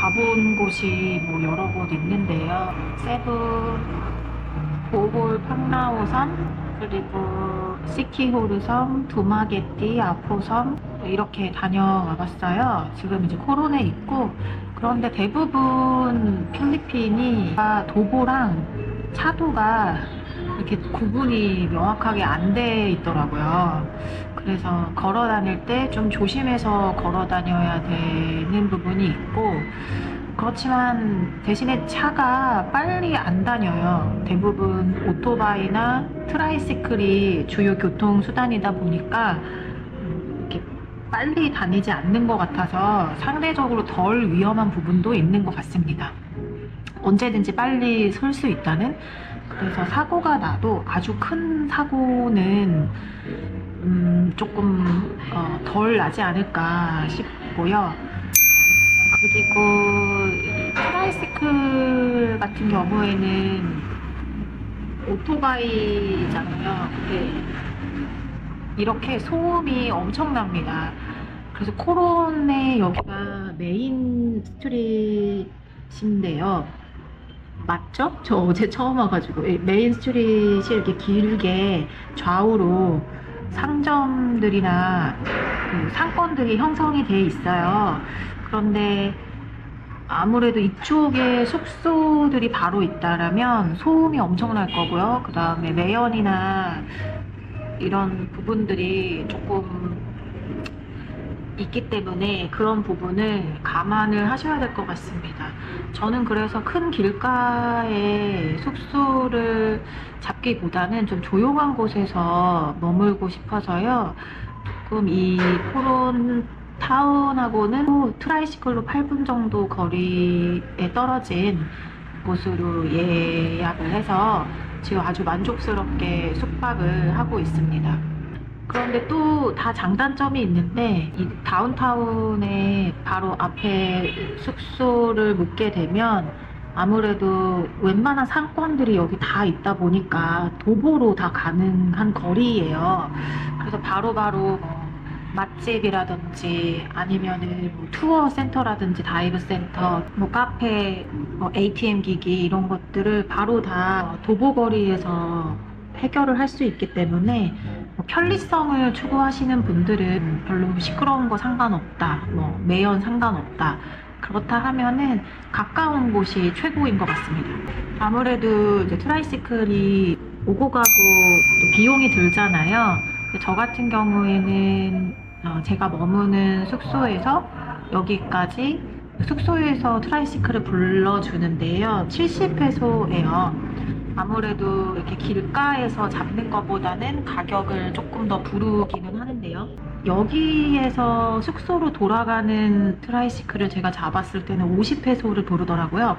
가본 곳이 뭐 여러 곳 있는데요. 세부, 보홀 팡라오섬, 그리고 시키호르섬, 두마게띠, 아포섬 이렇게 다녀와 봤어요. 지금 이제 코론에 있고, 그런데 대부분 필리핀이 도보랑 차도가 이렇게 구분이 명확하게 안 돼 있더라고요. 그래서 걸어 다닐 때 좀 조심해서 걸어 다녀야 되는 부분이 있고, 그렇지만 대신에 차가 빨리 안 다녀요. 대부분 오토바이나 트라이시클이 주요 교통수단이다 보니까 이렇게 빨리 다니지 않는 것 같아서 상대적으로 덜 위험한 부분도 있는 것 같습니다. 언제든지 빨리 설 수 있다는. 그래서 사고가 나도 아주 큰 사고는 조금 덜 나지 않을까 싶고요. 그리고 트라이시클 같은 경우에는 오토바이잖아요. 근데 이렇게 소음이 엄청납니다. 그래서 코론의 여기가 메인 스트릿인데요. 맞죠? 저 어제 처음 와가지고 메인 스트릿이 이렇게 길게 좌우로 상점들이나 그 상권들이 형성이 돼 있어요. 그런데 아무래도 이쪽에 숙소들이 바로 있다라면 소음이 엄청날 거고요. 그 다음에 매연이나 이런 부분들이 조금 있기 때문에 그런 부분을 감안을 하셔야 될 것 같습니다. 저는 그래서 큰 길가에 숙소를 잡기보다는 좀 조용한 곳에서 머물고 싶어서요. 조금 이 코론 타운하고는 트라이시클로 8분 정도 거리에 떨어진 곳으로 예약을 해서 지금 아주 만족스럽게 숙박을 하고 있습니다. 그런데 또 다 장단점이 있는데, 이 다운타운의 바로 앞에 숙소를 묵게 되면 아무래도 웬만한 상권들이 여기 다 있다 보니까 도보로 다 가능한 거리예요. 그래서 바로바로 맛집이라든지 아니면은 뭐 투어 센터라든지 다이브 센터, 뭐 카페, 뭐 ATM 기기 이런 것들을 바로 다 도보거리에서 해결을 할 수 있기 때문에 뭐 편리성을 추구하시는 분들은 별로 시끄러운 거 상관없다, 뭐 매연 상관없다, 그렇다 하면은 가까운 곳이 최고인 것 같습니다. 아무래도 이제 트라이시클이 오고 가고 또 비용이 들잖아요. 저 같은 경우에는 제가 머무는 숙소에서 여기까지 숙소에서 트라이시클을 불러주는데요. 70페소예요. 아무래도 이렇게 길가에서 잡는 것보다는 가격을 조금 더 부르기는 하는데요. 여기에서 숙소로 돌아가는 트라이시클을 제가 잡았을 때는 50페소를 부르더라고요.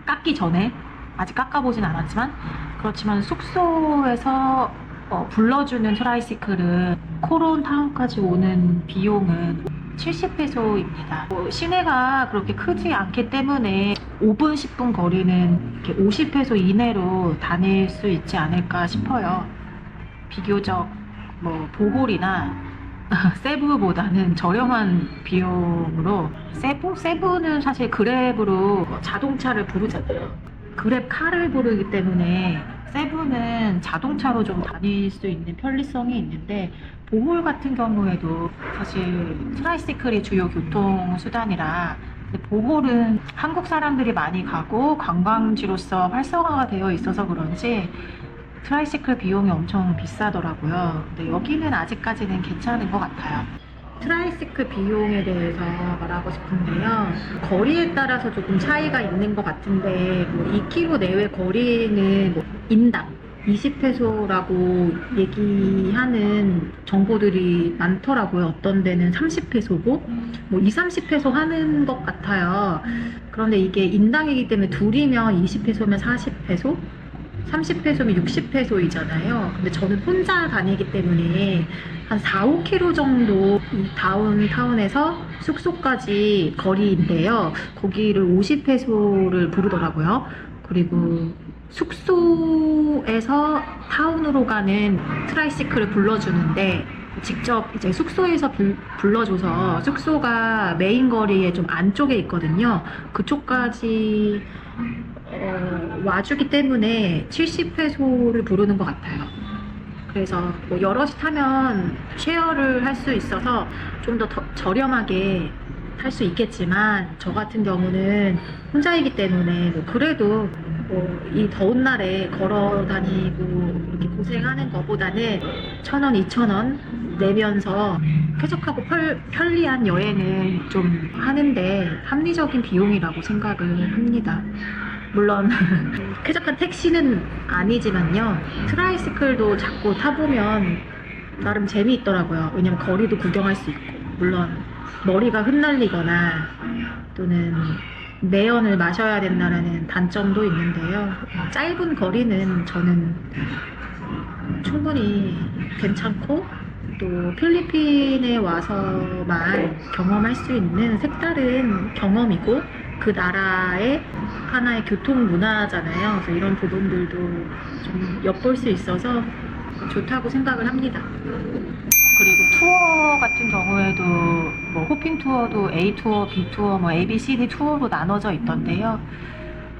깎기 전에. 아직 깎아보진 않았지만. 그렇지만 숙소에서 불러주는 트라이시클은 코론 타운까지 오는 비용은 70페소입니다. 시내가 그렇게 크지 않기 때문에 5분, 10분 거리는 이렇게 50페소 이내로 다닐 수 있지 않을까 싶어요. 비교적 보홀이나 세부보다는 저렴한 비용으로. 세부는 사실 그랩으로 자동차를 부르잖아요. 그랩 카를 부르기 때문에 세부는 자동차로 좀 다닐 수 있는 편리성이 있는데, 보홀 같은 경우에도 사실 트라이시클이 주요 교통수단이라, 보홀은 한국 사람들이 많이 가고 관광지로서 활성화가 되어 있어서 그런지 트라이시클 비용이 엄청 비싸더라고요. 근데 여기는 아직까지는 괜찮은 것 같아요. 트라이시클 비용에 대해서 말하고 싶은데요. 거리에 따라서 조금 차이가 있는 것 같은데, 2km 내외 거리는 인당 20페소라고 얘기하는 정보들이 많더라고요. 어떤 데는 30페소고 2, 30페소 하는 것 같아요. 그런데 이게 인당이기 때문에 둘이면 20페소면 40페소, 30페소면 60페소이잖아요. 근데 저는 혼자 다니기 때문에 한 4, 5km 정도 이 다운타운에서 숙소까지 거리인데요. 거기를 50페소를 부르더라고요. 그리고 숙소에서 타운으로 가는 트라이시클을 불러주는데 직접 이제 숙소에서 불러줘서 숙소가 메인 거리에 좀 안쪽에 있거든요. 그쪽까지 와주기 때문에 70회소를 부르는 것 같아요. 그래서 뭐 여럿이 타면 쉐어를 할 수 있어서 좀 더 저렴하게 탈 수 있겠지만 저 같은 경우는 혼자이기 때문에 뭐 그래도 뭐 이 더운 날에 걸어 다니고 이렇게 고생하는 것보다는 1,000원, 2,000원 내면서 쾌적하고 편리한 여행을 좀 하는데 합리적인 비용이라고 생각을 합니다. 물론 쾌적한 택시는 아니지만요. 트라이시클도 자꾸 타보면 나름 재미있더라고요. 왜냐면 거리도 구경할 수 있고 물론 머리가 흩날리거나 또는 매연을 마셔야 된다는 단점도 있는데요. 짧은 거리는 저는 충분히 괜찮고 또 필리핀에 와서만 경험할 수 있는 색다른 경험이고 그 나라의 하나의 교통 문화잖아요. 그래서 이런 부분들도 좀 엿볼 수 있어서 좋다고 생각을 합니다. 그리고 투어 같은 경우에도 뭐 호핑 투어도 A 투어, B 투어, 뭐 A, B, C, D 투어로 나눠져 있던데요.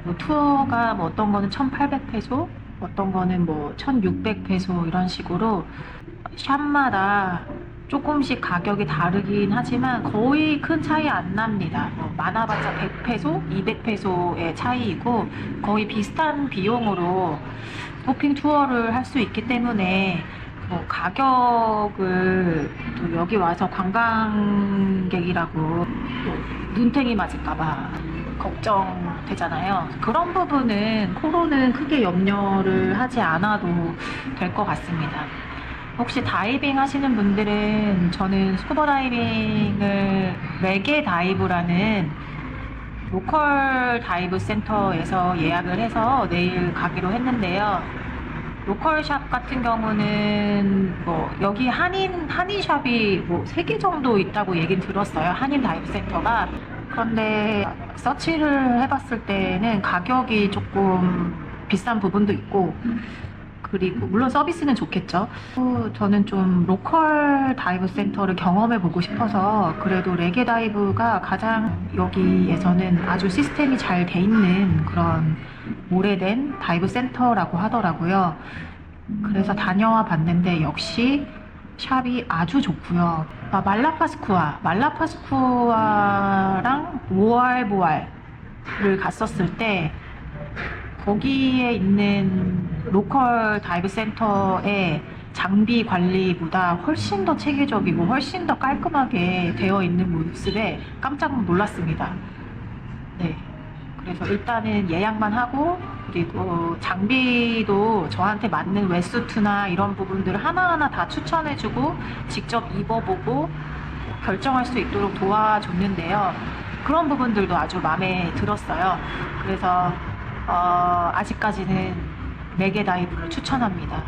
뭐 투어가 뭐 어떤 거는 1,800페소, 어떤 거는 뭐 1,600페소 이런 식으로 샵마다 조금씩 가격이 다르긴 하지만 거의 큰 차이 안 납니다. 뭐 많아봤자 100페소, 200페소의 차이이고 거의 비슷한 비용으로 호핑 투어를 할 수 있기 때문에 뭐 가격을 또 여기 와서 관광객이라고 뭐 눈탱이 맞을까봐 걱정되잖아요. 그런 부분은 코로는 크게 염려를 하지 않아도 될 것 같습니다. 혹시 다이빙 하시는 분들은 저는 스쿠버 다이빙을 레게 다이브라는 로컬 다이브 센터에서 예약을 해서 내일 가기로 했는데요. 로컬 샵 같은 경우는 뭐 여기 한인샵이 뭐 3개 정도 있다고 얘긴 들었어요. 한인 다이브 센터가. 그런데 서치를 해봤을 때는 가격이 조금 비싼 부분도 있고 그리고 물론 서비스는 좋겠죠. 저는 좀 로컬 다이브 센터를 경험해 보고 싶어서 그래도 레게 다이브가 가장 여기에서는 아주 시스템이 잘 돼 있는 그런 오래된 다이브 센터라고 하더라고요. 그래서 다녀와 봤는데 역시 샵이 아주 좋고요. 말라파스쿠아랑 모알보알을 갔었을 때 거기에 있는 로컬 다이브 센터의 장비 관리보다 훨씬 더 체계적이고 훨씬 더 깔끔하게 되어 있는 모습에 깜짝 놀랐습니다. 네. 그래서 일단은 예약만 하고 그리고 장비도 저한테 맞는 웨스트나 이런 부분들을 하나하나 다 추천해주고 직접 입어보고 결정할 수 있도록 도와줬는데요. 그런 부분들도 아주 마음에 들었어요. 그래서 아직까지는 레게 다이브를 추천합니다.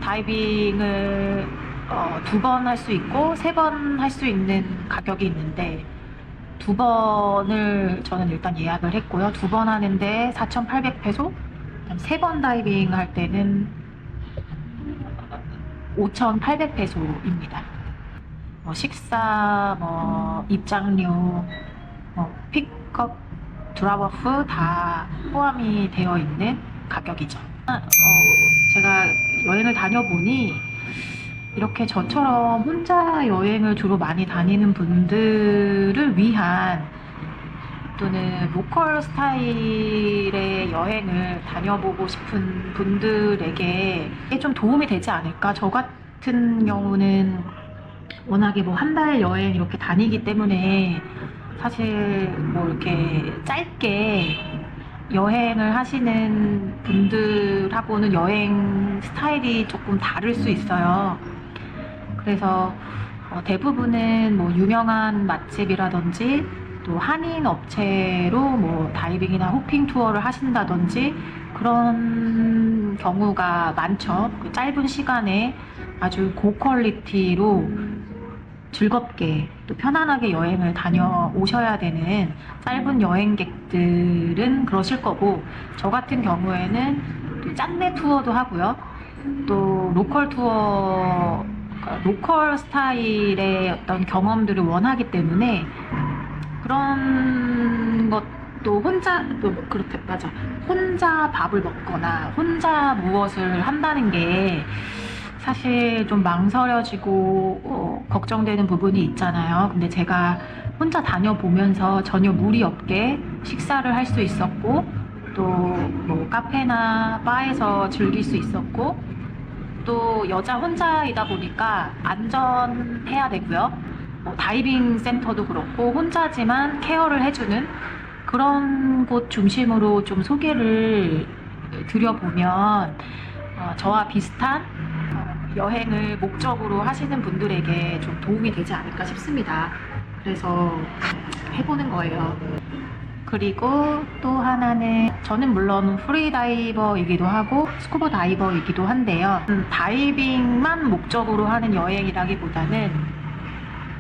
다이빙을 2번 할 수 있고 3번 할 수 있는 가격이 있는데 2번을 저는 일단 예약을 했고요. 2번 하는데 4,800페소, 3번 다이빙 할 때는 5,800페소입니다. 뭐 식사, 뭐 입장료, 픽업, 드랍오프 다 포함이 되어 있는 가격이죠. 제가 여행을 다녀보니 이렇게 저처럼 혼자 여행을 주로 많이 다니는 분들을 위한 또는 로컬 스타일의 여행을 다녀보고 싶은 분들에게 좀 도움이 되지 않을까. 저 같은 경우는 워낙에 뭐 한 달 여행 이렇게 다니기 때문에 사실 뭐 이렇게 짧게 여행을 하시는 분들하고는 여행 스타일이 조금 다를 수 있어요. 그래서 대부분은 뭐 유명한 맛집이라든지 또 한인 업체로 뭐 다이빙이나 호핑 투어를 하신다든지 그런 경우가 많죠. 그 짧은 시간에 아주 고퀄리티로 즐겁게 또 편안하게 여행을 다녀오셔야 되는 짧은 여행객들은 그러실 거고 저 같은 경우에는 또 짠내 투어도 하고요. 또 로컬 투어 로컬 스타일의 어떤 경험들을 원하기 때문에 그런 것도 혼자 또 그렇게 맞아. 혼자 밥을 먹거나 혼자 무엇을 한다는 게 사실 좀 망설여지고 걱정되는 부분이 있잖아요. 근데 제가 혼자 다녀보면서 전혀 무리 없게 식사를 할 수 있었고 또 뭐 카페나 바에서 즐길 수 있었고 또 여자 혼자이다 보니까 안전해야 되고요. 뭐 다이빙 센터도 그렇고 혼자지만 케어를 해주는 그런 곳 중심으로 좀 소개를 드려보면 저와 비슷한 여행을 목적으로 하시는 분들에게 좀 도움이 되지 않을까 싶습니다. 그래서 해보는 거예요. 그리고 또 하나는 저는 물론 프리다이버이기도 하고 스쿠버 다이버이기도 한데요. 다이빙만 목적으로 하는 여행이라기보다는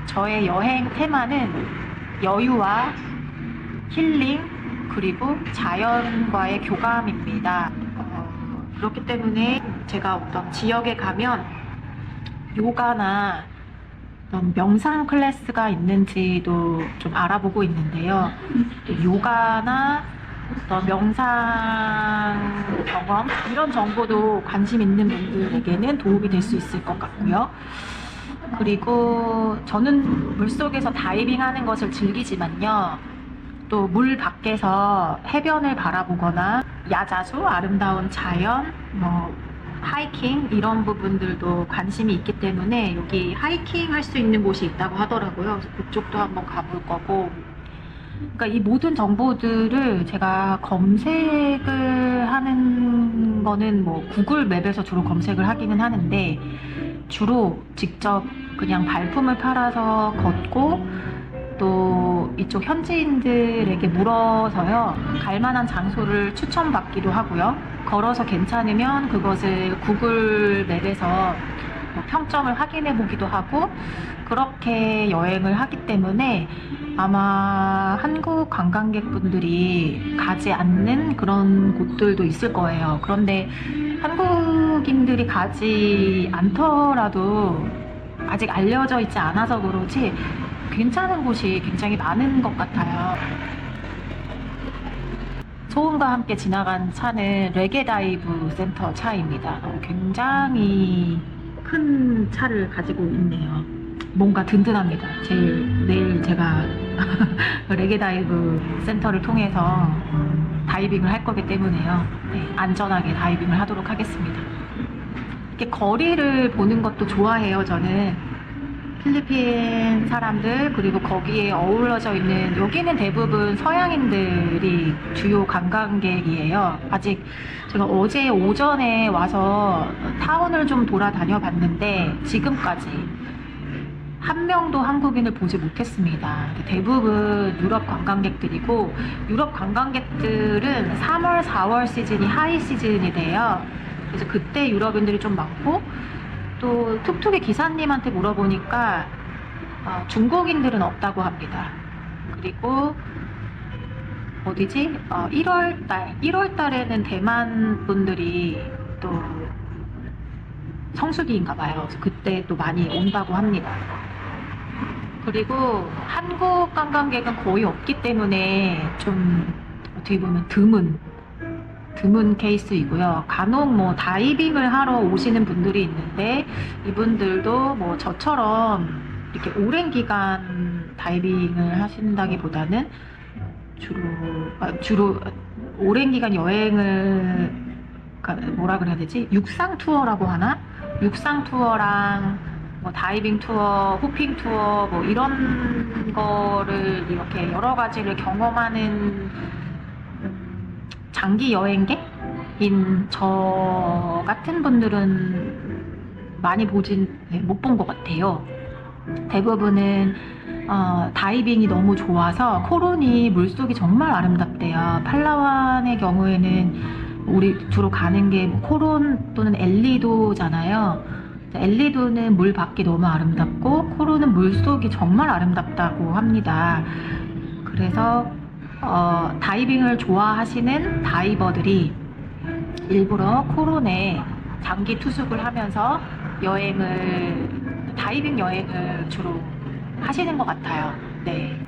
저의 여행 테마는 여유와 힐링 그리고 자연과의 교감입니다. 그렇기 때문에 제가 어떤 지역에 가면 요가나 어떤 명상 클래스가 있는지도 좀 알아보고 있는데요. 요가나 어떤 명상 경험 이런 정보도 관심 있는 분들에게는 도움이 될 수 있을 것 같고요. 그리고 저는 물속에서 다이빙하는 것을 즐기지만요. 또 물 밖에서 해변을 바라보거나 야자수, 아름다운 자연, 뭐 하이킹 이런 부분들도 관심이 있기 때문에 여기 하이킹 할 수 있는 곳이 있다고 하더라고요. 그래서 그쪽도 한번 가볼 거고. 그러니까 이 모든 정보들을 제가 검색을 하는 거는 뭐 구글 맵에서 주로 검색을 하기는 하는데 주로 직접 그냥 발품을 팔아서 걷고 또 이쪽 현지인들에게 물어서요 갈만한 장소를 추천받기도 하고요. 걸어서 괜찮으면 그것을 구글 맵에서 평점을 확인해 보기도 하고 그렇게 여행을 하기 때문에 아마 한국 관광객분들이 가지 않는 그런 곳들도 있을 거예요. 그런데 한국인들이 가지 않더라도 아직 알려져 있지 않아서 그러지 괜찮은 곳이 굉장히 많은 것 같아요. 소음과 함께 지나간 차는 레게 다이브 센터 차입니다. 굉장히 큰 차를 가지고 있네요. 뭔가 든든합니다. 내일 제가 레게 다이브 센터를 통해서 다이빙을 할 거기 때문에요. 네, 안전하게 다이빙을 하도록 하겠습니다. 이렇게 거리를 보는 것도 좋아해요, 저는. 필리핀 사람들 그리고 거기에 어우러져 있는 여기는 대부분 서양인들이 주요 관광객이에요. 아직 제가 어제 오전에 와서 타운을 좀 돌아다녀 봤는데 지금까지 한 명도 한국인을 보지 못했습니다. 대부분 유럽 관광객들이고 유럽 관광객들은 3월, 4월 시즌이 하이 시즌이래요. 그래서 그때 유럽인들이 좀 많고 또 툭툭이 기사님한테 물어보니까 중국인들은 없다고 합니다. 그리고 어디지? 1월 달에는 대만 분들이 또 성수기인가 봐요. 그래서 그때 또 많이 온다고 합니다. 그리고 한국 관광객은 거의 없기 때문에 좀 어떻게 보면 드문 케이스이고요. 간혹 뭐 다이빙을 하러 오시는 분들이 있는데 이분들도 뭐 저처럼 이렇게 오랜 기간 다이빙을 하신다기보다는 주로 오랜 기간 여행을 뭐라 그래야 되지? 육상 투어라고 하나? 육상 투어랑 뭐 다이빙 투어, 호핑 투어 뭐 이런 거를 이렇게 여러 가지를 경험하는 장기 여행객인 저 같은 분들은 많이 못 본 것 같아요. 대부분은 다이빙이 너무 좋아서 코론이 물속이 정말 아름답대요. 팔라완의 경우에는 우리 주로 가는 게 코론 또는 엘리도잖아요. 엘리도는 물 밖이 너무 아름답고 코론은 물속이 정말 아름답다고 합니다. 그래서 다이빙을 좋아하시는 다이버들이 일부러 코론에 장기 투숙을 하면서 여행을 다이빙 여행을 주로 하시는 것 같아요. 네.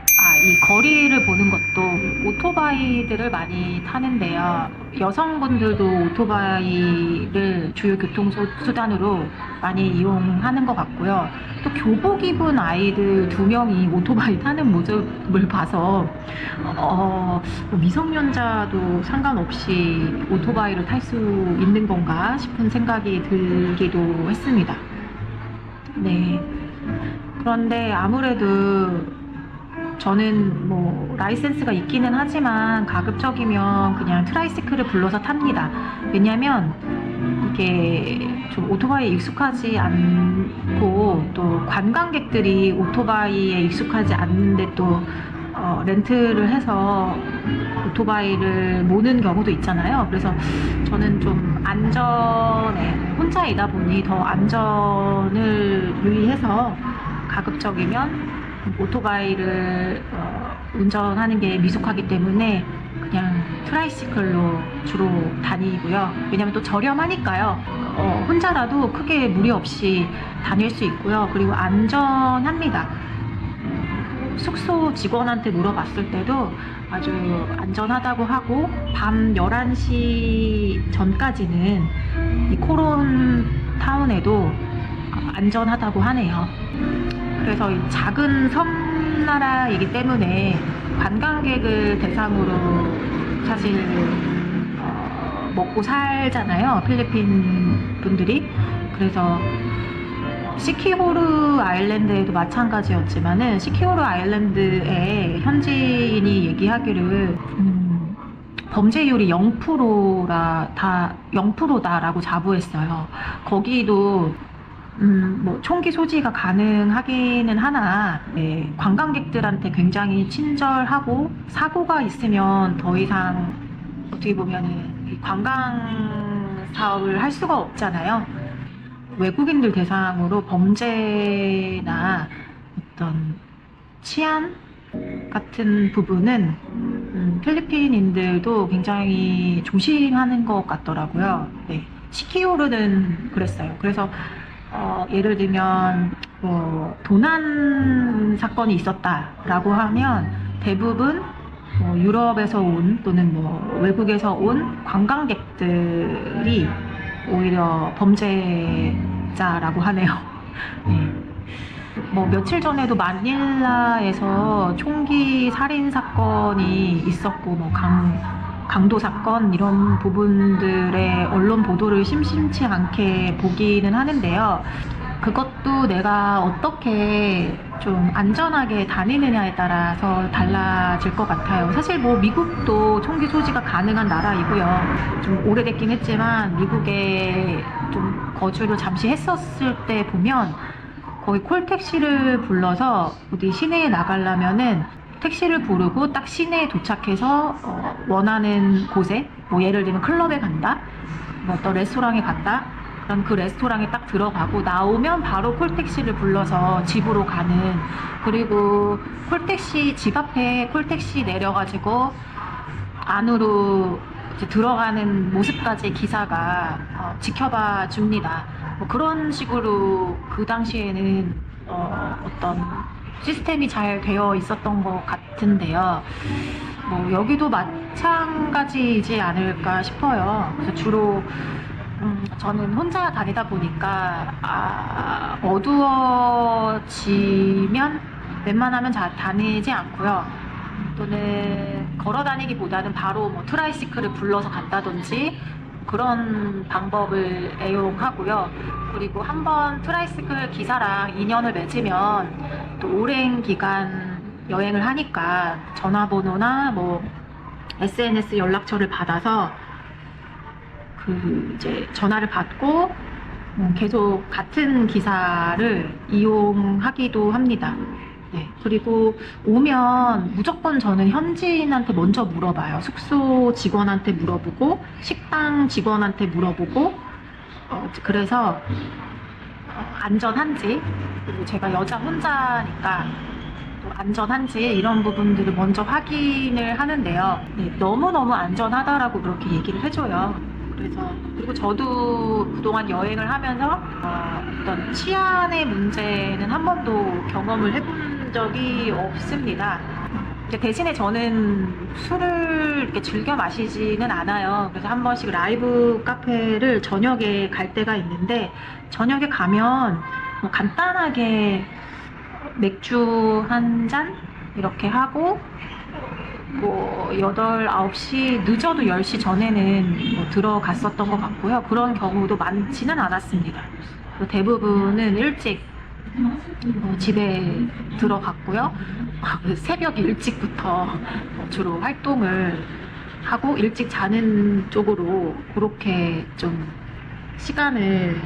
이 거리를 보는 것도 오토바이들을 많이 타는데요. 여성분들도 오토바이를 주요 교통수단으로 많이 이용하는 것 같고요. 또 교복 입은 아이들 2명이 오토바이 타는 모습을 봐서 미성년자도 상관없이 오토바이를 탈 수 있는 건가 싶은 생각이 들기도 했습니다. 네. 그런데 아무래도 저는 뭐 라이센스가 있기는 하지만 가급적이면 그냥 트라이시클을 불러서 탑니다. 왜냐면 이게 좀 오토바이에 익숙하지 않고 또 관광객들이 오토바이에 익숙하지 않는데 또 렌트를 해서 오토바이를 모는 경우도 있잖아요. 그래서 저는 좀 안전에 혼자이다 보니 더 안전을 유의해서 가급적이면 오토바이를 운전하는 게 미숙하기 때문에 그냥 트라이시클로 주로 다니고요. 왜냐면 또 저렴하니까요. 혼자라도 크게 무리 없이 다닐 수 있고요. 그리고 안전합니다. 숙소 직원한테 물어봤을 때도 아주 안전하다고 하고 밤 11시 전까지는 이 코론 타운에도 안전하다고 하네요. 그래서 이 작은 섬나라이기 때문에 관광객을 대상으로 사실 먹고 살잖아요, 필리핀 분들이. 그래서 시키호르 아일랜드에도 마찬가지였지만은 시키호르 아일랜드에 현지인이 얘기하기를 범죄율이 0%다라고 자부했어요. 거기도 뭐 총기 소지가 가능하기는 하나 관광객들한테 굉장히 친절하고 사고가 있으면 더 이상 어떻게 보면은 관광 사업을 할 수가 없잖아요. 외국인들 대상으로 범죄나 어떤 치안 같은 부분은 필리핀인들도 굉장히 조심하는 것 같더라고요. 네. 시키오르는 그랬어요. 그래서 예를 들면 뭐 도난 사건이 있었다라고 하면 대부분 유럽에서 온 또는 뭐 외국에서 온 관광객들이 오히려 범죄자라고 하네요. 네. 뭐 며칠 전에도 마닐라에서 총기 살인 사건이 있었고 뭐 강도 사건 이런 부분들의 언론 보도를 심심치 않게 보기는 하는데요. 그것도 내가 어떻게 좀 안전하게 다니느냐에 따라서 달라질 것 같아요. 사실 뭐 미국도 총기 소지가 가능한 나라이고요. 좀 오래됐긴 했지만 미국에 좀 거주를 잠시 했었을 때 보면 거의 콜택시를 불러서 어디 시내에 나가려면은 택시를 부르고 딱 시내에 도착해서 원하는 곳에 뭐 예를 들면 클럽에 간다, 뭐 어떤 레스토랑에 갔다, 그럼 그 레스토랑에 딱 들어가고 나오면 바로 콜택시를 불러서 집으로 가는, 그리고 콜택시 집 앞에 콜택시 내려가지고 안으로 이제 들어가는 모습까지 기사가 지켜봐 줍니다. 뭐 그런 식으로 그 당시에는 어떤 시스템이 잘 되어 있었던 것 같은데요. 뭐 여기도 마찬가지이지 않을까 싶어요. 그래서 주로 저는 혼자 다니다 보니까 어두워지면 웬만하면 잘 다니지 않고요. 또는 걸어 다니기보다는 바로 뭐 트라이시클을 불러서 간다든지 그런 방법을 애용하고요. 그리고 한번 트라이시클 기사랑 인연을 맺으면 또 오랜 기간 여행을 하니까 전화번호나 뭐 SNS 연락처를 받아서 그 이제 전화를 받고 계속 같은 기사를 이용하기도 합니다. 네. 그리고 오면 무조건 저는 현지인한테 먼저 물어봐요. 숙소 직원한테 물어보고 식당 직원한테 물어보고 그래서 안전한지, 그리고 제가 여자 혼자니까 또 안전한지 이런 부분들을 먼저 확인을 하는데요. 네, 너무너무 안전하다라고 그렇게 얘기를 해줘요. 그래서 그리고 저도 그동안 여행을 하면서 어떤 치안의 문제는 한 번도 경험을 해본 적이 없습니다. 근데 대신에 저는 술을 이렇게 즐겨 마시지는 않아요. 그래서 한 번씩 라이브 카페를 저녁에 갈 때가 있는데 저녁에 가면 뭐 간단하게 맥주 한 잔 이렇게 하고 뭐 8, 9시 늦어도 10시 전에는 뭐 들어갔었던 것 같고요. 그런 경우도 많지는 않았습니다. 대부분은 일찍 집에 들어갔고요. 새벽 일찍부터 주로 활동을 하고 일찍 자는 쪽으로 그렇게 좀 시간을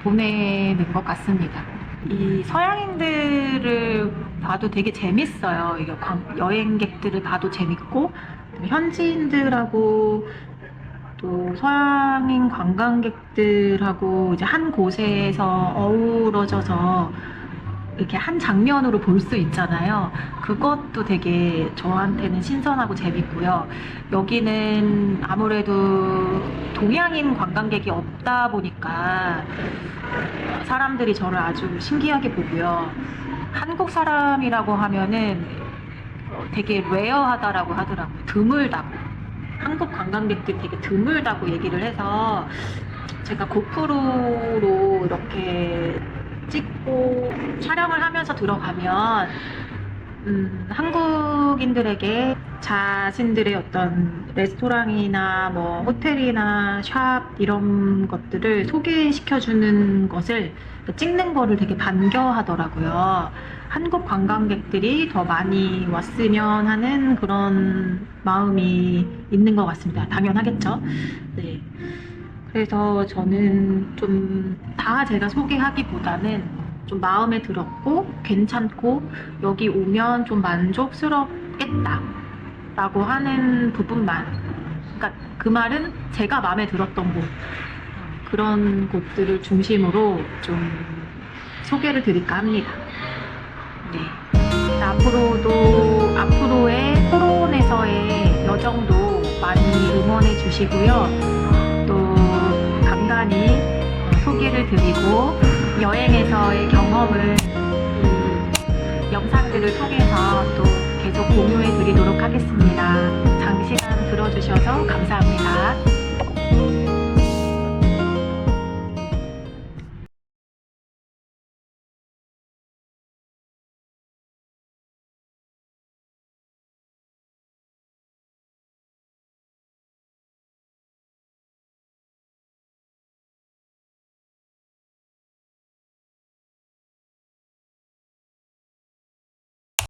보내는 것 같습니다. 이 서양인들을 봐도 되게 재밌어요. 이게 여행객들을 봐도 재밌고 현지인들하고 또 서양인 관광객들하고 이제 한 곳에서 어우러져서 이렇게 한 장면으로 볼 수 있잖아요. 그것도 되게 저한테는 신선하고 재밌고요. 여기는 아무래도 동양인 관광객이 없다 보니까 사람들이 저를 아주 신기하게 보고요. 한국 사람이라고 하면은 되게 레어하다라고 하더라고요. 드물다고. 한국 관광객들이 되게 드물다고 얘기를 해서 제가 고프로로 이렇게 찍고 촬영을 하면서 들어가면 한국인들에게 자신들의 어떤 레스토랑이나 뭐 호텔이나 샵 이런 것들을 소개시켜주는 것을 찍는 거를 되게 반겨하더라고요. 한국 관광객들이 더 많이 왔으면 하는 그런 마음이 있는 것 같습니다. 당연하겠죠. 네. 그래서 저는 좀 다 제가 소개하기보다는 좀 마음에 들었고 괜찮고 여기 오면 좀 만족스럽겠다 라고 하는 부분만, 그러니까 그 말은 제가 마음에 들었던 곳, 그런 곳들을 중심으로 좀 소개를 드릴까 합니다. 네. 앞으로의 토론에서의 여정도 많이 응원해 주시고요. 또 간간히 소개를 드리고 여행에서의 경험을 영상들을 통해서 또 계속 공유해 드리도록 하겠습니다. 장시간 들어주셔서 감사합니다.